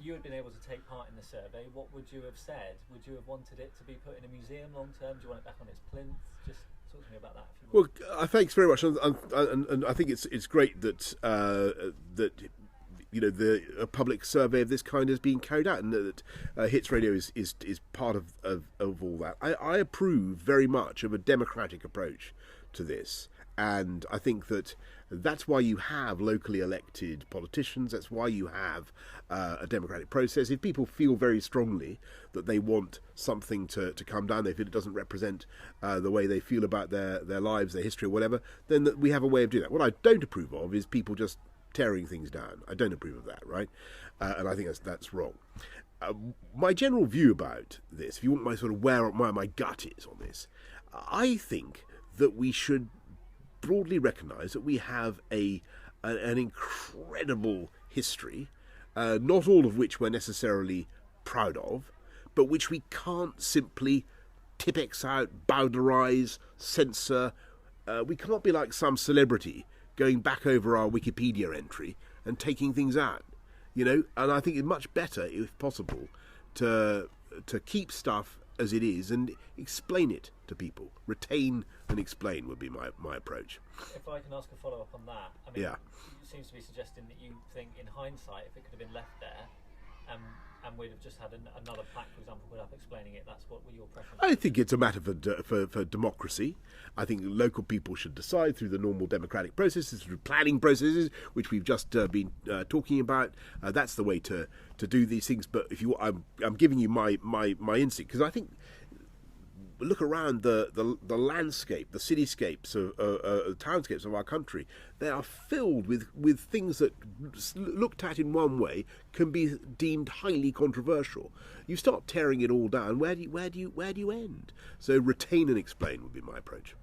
you had been able to take part in the survey, what would you have said? Would you have wanted it to be put in a museum long term? Do you want it back on its plinth? Just talk to me about that. If you Well, thanks very much, and I think it's great that that a public survey of this kind is being carried out, and that Hits Radio is part of all that. I approve very much of a democratic approach to this. And I think that's why you have locally elected politicians. That's why you have a democratic process. If people feel very strongly that they want something to come down, they feel it doesn't represent the way they feel about their lives, their history, or whatever, then we have a way of doing that. What I don't approve of is people just tearing things down. I don't approve of that, right? And I think that's wrong. My general view about this, if you want my sort of where my gut is on this, I think that we should broadly recognise that we have an incredible history, not all of which we're necessarily proud of, but which we can't simply Tipex out, boundarise, censor. We can't be like some celebrity going back over our Wikipedia entry and taking things out, And I think it's much better, if possible, to keep stuff as it is and explain it to people. Retain and explain would be my approach. If I can ask a follow-up on that, I mean, yeah. It seems to be suggesting that you think, in hindsight, if it could have been left there, and we'd have just had another plaque, for example, put up explaining it, that's what were your preference? I think it's a matter for democracy. I think local people should decide through the normal democratic processes, through planning processes, which we've just been talking about. That's the way to do these things. But if I'm giving you my instinct, because I think, look around the landscape, the cityscapes, the townscapes of our country. They are filled with things that, looked at in one way, can be deemed highly controversial. You start tearing it all down. Where do you end? So retain and explain would be my approach.